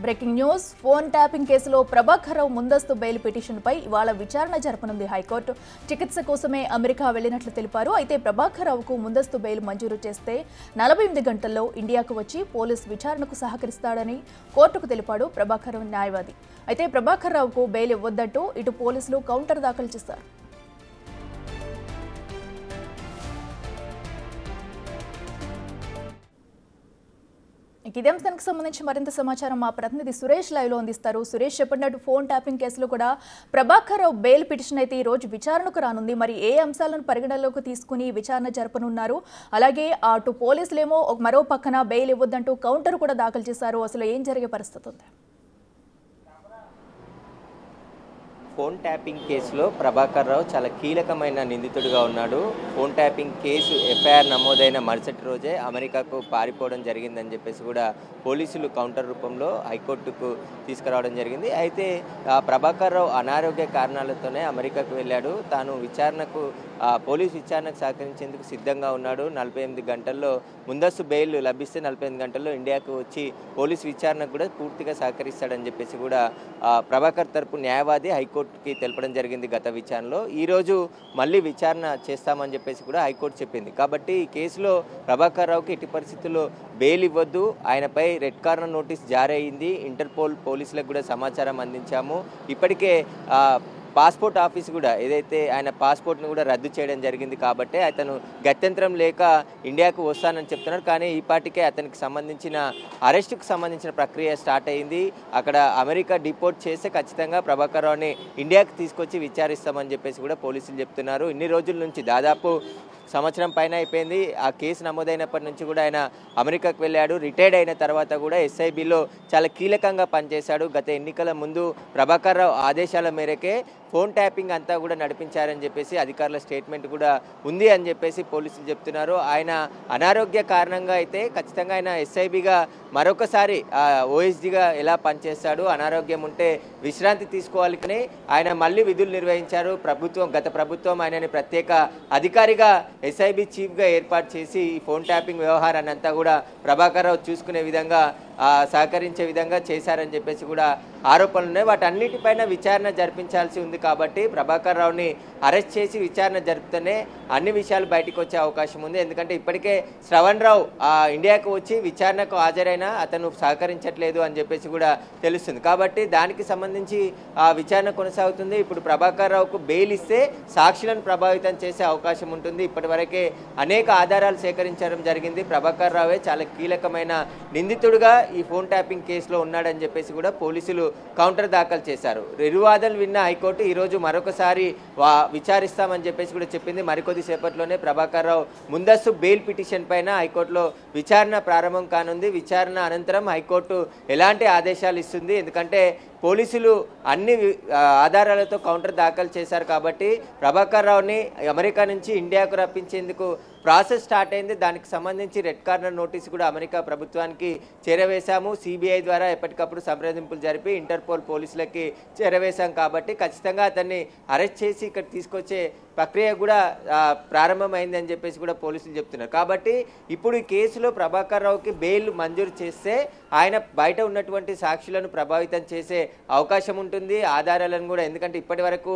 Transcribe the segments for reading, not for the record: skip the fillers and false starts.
Breaking news phone tapping కేసులో ప్రభాకర్ రావు ముందస్తు bail పిటిషన్పై ఇవాళ విచారణ జరపనుంది హైకోర్టు. చికిత్స కోసమే అమెరికా వెళ్లినట్లు తెలిపారు. అయితే ప్రభాకర్ రావుకు ముందస్తు బెయిల్ మంజూరు చేస్తే 48 గంటల్లో ఇండియాకు వచ్చి పోలీస్ విచారణకు సహకరిస్తాడని కోర్టుకు తెలిపాడు ప్రభాకర్ రావు న్యాయవాది. అయితే ప్రభాకర్ రావుకు బెయిల్ ఇవ్వొద్దంటూ ఇటు పోలీసులు కౌంటర్ దాఖలు చేశారు. ఇదే అంశానికి సంబంధించి మరింత సమాచారం మా ప్రతినిధి సురేష్ లైవ్ లో అందిస్తారు. సురేష్, చెప్పినట్టు ఫోన్ ట్యాపింగ్ కేసులో కూడా ప్రభాకర్ రావు బెయిల్ పిటిషన్ అయితే ఈ రోజు విచారణకు రానుంది. మరి ఏ అంశాలను పరిగణలోకి తీసుకుని విచారణ జరపనున్నారు? అలాగే అటు పోలీసులేమో మరో పక్కన బెయిల్ ఇవ్వద్దంటూ కౌంటర్ కూడా దాఖలు చేశారు. అసలు ఏం జరిగే పరిస్థితి ఉంది? ఫోన్ ట్యాపింగ్ కేసులో ప్రభాకర్ రావు చాలా కీలకమైన నిందితుడిగా ఉన్నాడు. ఫోన్ ట్యాపింగ్ కేసు ఎఫ్ఐఆర్ నమోదైన మరుసటి రోజే అమెరికాకు పారిపోవడం జరిగిందని చెప్పేసి కూడా పోలీసులు కౌంటర్ రూపంలో హైకోర్టుకు తీసుకురావడం జరిగింది. అయితే ప్రభాకర్ రావు అనారోగ్య కారణాలతోనే అమెరికాకు వెళ్ళాడు. తాను పోలీసు విచారణకు సహకరించేందుకు సిద్ధంగా ఉన్నాడు. 48 గంటల్లో ముందస్తు బెయిల్ లభిస్తే 48 గంటల్లో ఇండియాకు వచ్చి పోలీసు విచారణకు కూడా పూర్తిగా సహకరిస్తాడని చెప్పేసి కూడా ప్రభాకర్ తరపు న్యాయవాది హైకోర్టుకి తెలపడం జరిగింది. గత విచారణలో ఈరోజు మళ్ళీ విచారణ చేస్తామని చెప్పేసి కూడా హైకోర్టు చెప్పింది. కాబట్టి ఈ కేసులో ప్రభాకర్ రావుకి ఎట్టి పరిస్థితుల్లో బెయిల్ ఇవ్వద్దు, ఆయనపై రెడ్ కార్నర్ నోటీస్ జారీ అయింది. ఇంటర్పోల్ పోలీసులకు కూడా సమాచారం అందించాము. ఇప్పటికే పాస్పోర్ట్ ఆఫీస్ కూడా ఏదైతే ఆయన పాస్పోర్ట్ను కూడా రద్దు చేయడం జరిగింది. కాబట్టి అతను గత్యంతరం లేక ఇండియాకు వస్తానని చెప్తున్నారు. కానీ ఈ పాటికే అతనికి సంబంధించిన అరెస్టుకు సంబంధించిన ప్రక్రియ స్టార్ట్ అయింది. అక్కడ అమెరికా డిపోర్ట్ చేస్తే ఖచ్చితంగా ప్రభాకర్ రావుని ఇండియాకు తీసుకొచ్చి విచారిస్తామని చెప్పేసి కూడా పోలీసులు చెప్తున్నారు. ఇన్ని రోజుల నుంచి దాదాపు సంవత్సరం పైన అయిపోయింది. ఆ కేసు నమోదైనప్పటి నుంచి కూడా ఆయన అమెరికాకు వెళ్ళాడు. రిటైర్డ్ అయిన తర్వాత కూడా ఎస్ఐబిలో చాలా కీలకంగా పనిచేశాడు. గత ఎన్నికల ముందు ప్రభాకర్ రావు ఆదేశాల మేరకే ఫోన్ ట్యాపింగ్ అంతా కూడా నడిపించారని చెప్పేసి అధికారుల స్టేట్మెంట్ కూడా ఉంది అని చెప్పేసి పోలీసులు చెప్తున్నారు. ఆయన అనారోగ్య కారణంగా అయితే ఖచ్చితంగా ఆయన ఎస్ఐబిగా మరొకసారి ఓఎస్డీగా ఎలా పనిచేస్తాడు, అనారోగ్యం ఉంటే విశ్రాంతి తీసుకోవాలి కానీ ఆయన మళ్ళీ విధులు నిర్వహించారు. గత ప్రభుత్వం ఆయనని ప్రత్యేక అధికారిగా ఎస్ఐబి చీఫ్గా ఏర్పాటు చేసి ఈ ఫోన్ ట్యాపింగ్ వ్యవహారాన్ని అంతా కూడా ప్రభాకర్ రావు చూసుకునే విధంగా సహకరించే విధంగా చేశారని చెప్పేసి కూడా ఆరోపణలు ఉన్నాయి. వాటన్నిటిపైన విచారణ జరిపించాల్సి ఉంది. కాబట్టి ప్రభాకర్ రావుని అరెస్ట్ చేసి విచారణ జరిపితేనే అన్ని విషయాలు బయటకు వచ్చే అవకాశం ఉంది. ఎందుకంటే ఇప్పటికే శ్రవణ్ రావు ఇండియాకు వచ్చి విచారణకు హాజరైనా అతను సహకరించట్లేదు అని చెప్పేసి కూడా తెలుస్తుంది. కాబట్టి దానికి సంబంధించి విచారణ కొనసాగుతుంది. ఇప్పుడు ప్రభాకర్ రావుకు బెయిల్ ఇస్తే సాక్షులను ప్రభావితం చేసే అవకాశం ఉంటుంది. ఇప్పటివరకే అనేక ఆధారాలు సేకరించడం జరిగింది. ప్రభాకర్ రావే చాలా కీలకమైన నిందితుడుగా ఈ ఫోన్ ట్యాపింగ్ కేసులో ఉన్నాడని చెప్పేసి కూడా పోలీసులు కౌంటర్ దాఖలు చేశారు. ఇరువాదనలు విన్న హైకోర్టు ఈరోజు మరొకసారి విచారిస్తామని చెప్పేసి కూడా చెప్పింది. మరికొద్ది సేపట్లోనే ప్రభాకర్ రావు ముందస్తు బెయిల్ పిటిషన్ పైన హైకోర్టులో విచారణ ప్రారంభం కానుంది. విచారణ అనంతరం హైకోర్టు ఎలాంటి ఆదేశాలు ఇస్తుంది, ఎందుకంటే పోలీసులు అన్ని ఆధారాలతో కౌంటర్ దాఖలు చేశారు. కాబట్టి ప్రభాకర్ రావుని అమెరికా నుంచి ఇండియాకు రప్పించేందుకు ప్రాసెస్ స్టార్ట్ అయింది. దానికి సంబంధించి రెడ్ కార్నర్ నోటీసు కూడా అమెరికా ప్రభుత్వానికి చేరవేశాము. సిబిఐ ద్వారా ఎప్పటికప్పుడు సంప్రదింపులు జరిపి ఇంటర్పోల్ పోలీసులకి చేరవేశాం. కాబట్టి ఖచ్చితంగా అతన్ని అరెస్ట్ చేసి ఇక్కడ తీసుకొచ్చే ప్రక్రియ కూడా ప్రారంభమైంది అని చెప్పేసి కూడా పోలీసులు చెప్తున్నారు. కాబట్టి ఇప్పుడు ఈ కేసులో ప్రభాకర్ రావుకి బెయిల్ మంజూరు చేస్తే ఆయన బయట ఉన్నటువంటి సాక్షులను ప్రభావితం చేసే అవకాశం ఉంటుంది, ఆధారాలను కూడా. ఎందుకంటే ఇప్పటి వరకు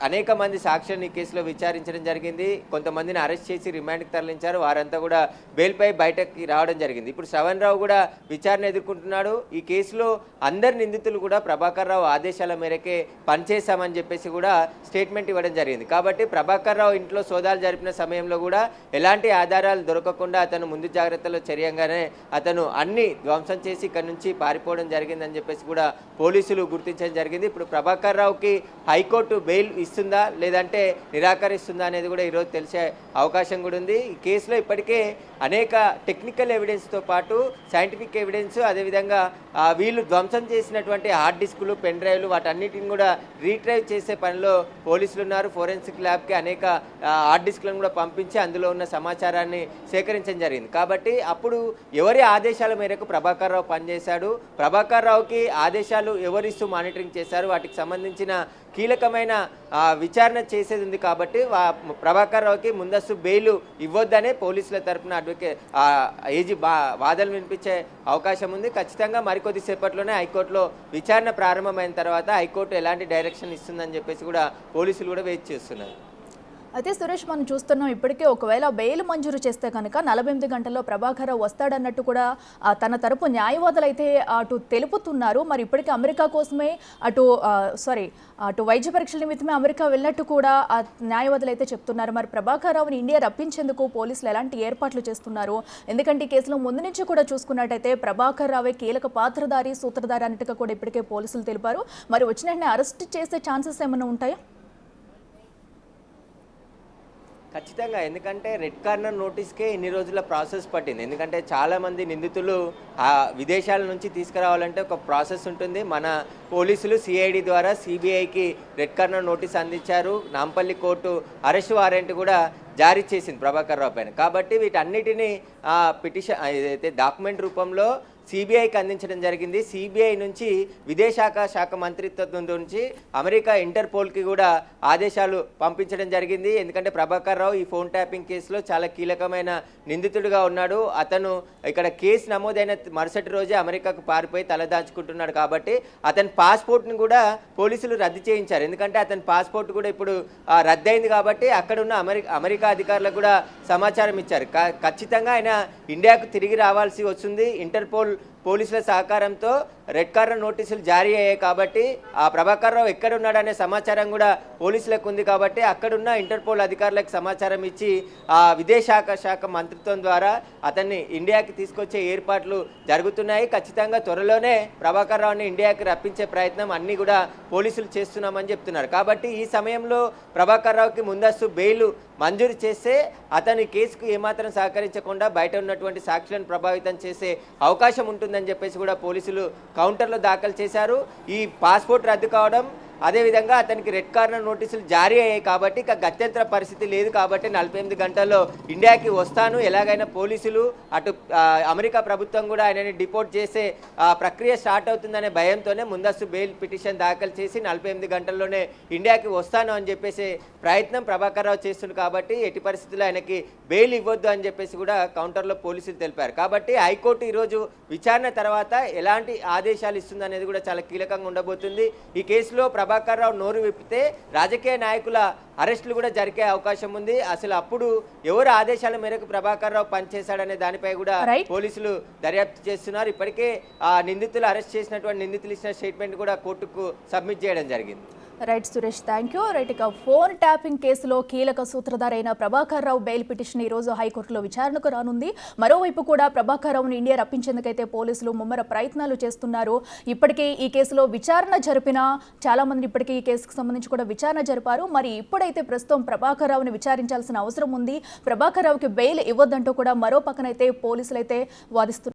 అనేక మంది సాక్షులను ఈ కేసులో విచారించడం జరిగింది. కొంతమందిని అరెస్ట్ చేసి రిమాండ్కి తరలించారు. వారంతా కూడా బెయిల్పై బయటకి రావడం జరిగింది. ఇప్పుడు శ్రవణ్ రావు కూడా విచారణ ఎదుర్కొంటున్నాడు. ఈ కేసులో అందరి నిందితులు కూడా ప్రభాకర్ రావు ఆదేశాల మేరకే పనిచేశామని చెప్పేసి కూడా స్టేట్మెంట్ ఇవ్వడం జరిగింది. కాబట్టి ప్రభాకర్ రావు ఇంట్లో సోదాలు జరిపిన సమయంలో కూడా ఎలాంటి ఆధారాలు దొరకకుండా అతను ముందు జాగ్రత్తలో చర్యంగానే అతను అన్ని ధ్వంసం చేసి ఇక్కడ నుంచి పారిపోవడం జరిగిందని చెప్పేసి కూడా పోలీసులు గుర్తించడం జరిగింది. ఇప్పుడు ప్రభాకర్ రావుకి హైకోర్టు బెయిల్ ఇస్తుందా లేదంటే నిరాకరిస్తుందా అనేది కూడా ఈరోజు తెలిసే అవకాశం కూడా ఉంది. ఈ కేసులో ఇప్పటికే అనేక టెక్నికల్ ఎవిడెన్స్తో పాటు సైంటిఫిక్ ఎవిడెన్స్, అదేవిధంగా వీళ్ళు ధ్వంసం చేసినటువంటి హార్డ్ డిస్కులు, పెన్ డ్రైవ్లు వాటన్నిటిని కూడా రీట్రైవ్ చేసే పనిలో పోలీసులు ఉన్నారు. ఫోరెన్సిక్ ల్యాబ్కి అనేక హార్డ్ డిస్క్లను కూడా పంపించి అందులో ఉన్న సమాచారాన్ని సేకరించడం జరిగింది. కాబట్టి అప్పుడు ఎవరి ఆదేశాల మేరకు ప్రభాకర్ రావు పనిచేశాడు, ప్రభాకర్ రావుకి ఆదేశాలు ఎవరిస్తూ మానిటరింగ్ చేశారు, వాటికి సంబంధించిన కీలకమైన విచారణ చేసేది ఉంది కాబట్టి ప్రభాకర్ రావుకి ముందస్తు బెయిల్ ఇవ్వొద్దనే పోలీసుల తరపున ఏజీ వాదనలు వినిపించే అవకాశం ఉంది. ఖచ్చితంగా మరికొద్ది సేపట్లోనే హైకోర్టులో విచారణ ప్రారంభమైన తర్వాత హైకోర్టు ఎలాంటి డైరెక్షన్ ఇస్తుందని చెప్పేసి కూడా పోలీసులు కూడా వెయిట్ చేస్తున్నారు. అయితే సురేష్, మనం చూస్తున్నాం ఇప్పటికే ఒకవేళ బెయిల్ మంజూరు చేస్తే కనుక 48 గంటల్లో ప్రభాకర్ రావు వస్తాడన్నట్టు కూడా తన తరపు న్యాయవాదులు అయితే అటు తెలుపుతున్నారు. మరి ఇప్పటికే అమెరికా కోసమే అటు వైద్య పరీక్షల నిమిత్తమే అమెరికా వెళ్ళినట్టు కూడా ఆ న్యాయవాదులు అయితే చెప్తున్నారు. మరి ప్రభాకర్ రావుని ఇండియా రప్పించేందుకు పోలీసులు ఎలాంటి ఏర్పాట్లు చేస్తున్నారు? ఎందుకంటే ఈ కేసులో ముందు నుంచి కూడా చూసుకున్నట్టయితే ప్రభాకర్ రావే కీలక పాత్రధారి, సూత్రధారి అన్నట్టుగా కూడా ఇప్పటికే పోలీసులు తెలిపారు. మరి వచ్చిన వెంటనే అరెస్ట్ చేసే ఛాన్సెస్ ఏమైనా ఉంటాయా? ఖచ్చితంగా, ఎందుకంటే రెడ్ కార్నర్ నోటీస్కే ఇన్ని రోజుల ప్రాసెస్ పట్టింది. ఎందుకంటే చాలామంది నిందితులు విదేశాల నుంచి తీసుకురావాలంటే ఒక ప్రాసెస్ ఉంటుంది. మన పోలీసులు సిఐడి ద్వారా సిబిఐకి రెడ్ కార్నర్ నోటీస్ అందించారు. నాంపల్లి కోర్టు అరెస్ట్ వారెంట్ కూడా జారీ చేసింది ప్రభాకర్ రావు పైన. కాబట్టి వీటన్నిటినీ పిటిషన్ ఏదైతే డాక్యుమెంట్ రూపంలో సిబిఐకి అందించడం జరిగింది. సిబిఐ నుంచి విదేశాంగ మంత్రిత్వం నుంచి అమెరికా ఇంటర్పోల్కి కూడా ఆదేశాలు పంపించడం జరిగింది. ఎందుకంటే ప్రభాకర్ రావు ఈ ఫోన్ ట్యాపింగ్ కేసులో చాలా కీలకమైన నిందితుడిగా ఉన్నాడు. అతను ఇక్కడ కేసు నమోదైన మరుసటి రోజే అమెరికాకు పారిపోయి తలదాచుకుంటున్నాడు. కాబట్టి అతని పాస్పోర్ట్ని కూడా పోలీసులు రద్దు చేయించారు. ఎందుకంటే అతని పాస్పోర్ట్ కూడా ఇప్పుడు రద్దయింది. కాబట్టి అక్కడున్న అమెరికా అధికారులకు కూడా సమాచారం ఇచ్చారు. ఖచ్చితంగా ఆయన ఇండియాకు తిరిగి రావాల్సి వస్తుంది. ఇంటర్పోల్ పోలీసుల సహకారంతో రెడ్ కార్నర్ నోటీసులు జారీ అయ్యాయి. కాబట్టి ఆ ప్రభాకర్ రావు ఎక్కడ ఉన్నాడనే సమాచారం కూడా పోలీసులకు ఉంది. కాబట్టి అక్కడున్న ఇంటర్పోల్ అధికారులకు సమాచారం ఇచ్చి విదేశాంగ మంత్రిత్వం ద్వారా అతన్ని ఇండియాకి తీసుకొచ్చే ఏర్పాట్లు జరుగుతున్నాయి. ఖచ్చితంగా త్వరలోనే ప్రభాకర్ రావుని ఇండియాకి రప్పించే ప్రయత్నం అన్నీ కూడా పోలీసులు చేస్తున్నామని చెప్తున్నారు. కాబట్టి ఈ సమయంలో ప్రభాకర్ రావుకి ముందస్తు బెయిల్ మంజూరు చేస్తే అతని కేసుకు ఏమాత్రం సహకరించకుండా బయట ఉన్నటువంటి సాక్షులను ప్రభావితం చేసే అవకాశం ఉంటుందని చెప్పేసి కూడా పోలీసులు కౌంటర్లో దాఖలు చేశారు. ఈ పాస్పోర్ట్ రద్దు కావడం, అదేవిధంగా అతనికి రెడ్ కార్నర్ నోటీసులు జారీ అయ్యాయి. కాబట్టి ఇక గత్యంతర పరిస్థితి లేదు. కాబట్టి 48 గంటల్లో ఇండియాకి వస్తాను, ఎలాగైనా పోలీసులు అటు అమెరికా ప్రభుత్వం కూడా ఆయనని డిపోర్ట్ చేసే ప్రక్రియ స్టార్ట్ అవుతుందనే భయంతోనే ముందస్తు బెయిల్ పిటిషన్ దాఖలు చేసి 48 గంటల్లోనే ఇండియాకి వస్తాను అని చెప్పేసి ప్రయత్నం ప్రభాకర్ రావు చేస్తుంది. కాబట్టి ఎట్టి పరిస్థితుల్లో ఆయనకి బెయిల్ ఇవ్వద్దు అని చెప్పేసి కూడా కౌంటర్లో పోలీసులు తెలిపారు. కాబట్టి హైకోర్టు ఈరోజు విచారణ తర్వాత ఎలాంటి ఆదేశాలు ఇస్తుందనేది కూడా చాలా కీలకంగా ఉండబోతుంది. ఈ కేసులో ప్రభాకర్ రావు నోరు విప్పితే రాజకీయ నాయకుల అరెస్టులు కూడా జరిగే అవకాశం ఉంది. అసలు అప్పుడు ఎవరు ఆదేశాల మేరకు ప్రభాకర్ రావు పనిచేశాడనే దానిపై కూడా పోలీసులు దర్యాప్తు చేస్తున్నారు. ఇప్పటికే నిందితులు అరెస్ట్ చేసినటువంటి నిందితులు ఇచ్చిన స్టేట్మెంట్ కూడా కోర్టుకు సబ్మిట్ చేయడం జరిగింది. Right Suresh, thank you. Right, ఇక ఫోన్ ట్యాపింగ్ కేసులో కీలక సూత్రధారైన ప్రభాకర్ రావు బెయిల్ పిటిషన్ ఈ రోజు హైకోర్టులో విచారణకు రానుంది. మరోవైపు కూడా ప్రభాకర్ రావును ఇండియా రప్పించేందుకైతే పోలీసులు ముమ్మర ప్రయత్నాలు చేస్తున్నారు. ఇప్పటికే ఈ కేసులో విచారణ జరిపిన చాలా మంది ఇప్పటికే ఈ కేసుకు సంబంధించి కూడా విచారణ జరిపారు. మరి ఇప్పుడైతే ప్రస్తుతం ప్రభాకర్ రావుని విచారించాల్సిన అవసరం ఉంది. ప్రభాకర్ రావుకి బెయిల్ ఇవ్వద్దంటూ కూడా మరో పక్కనైతే పోలీసులు అయితే వాదిస్తున్నారు.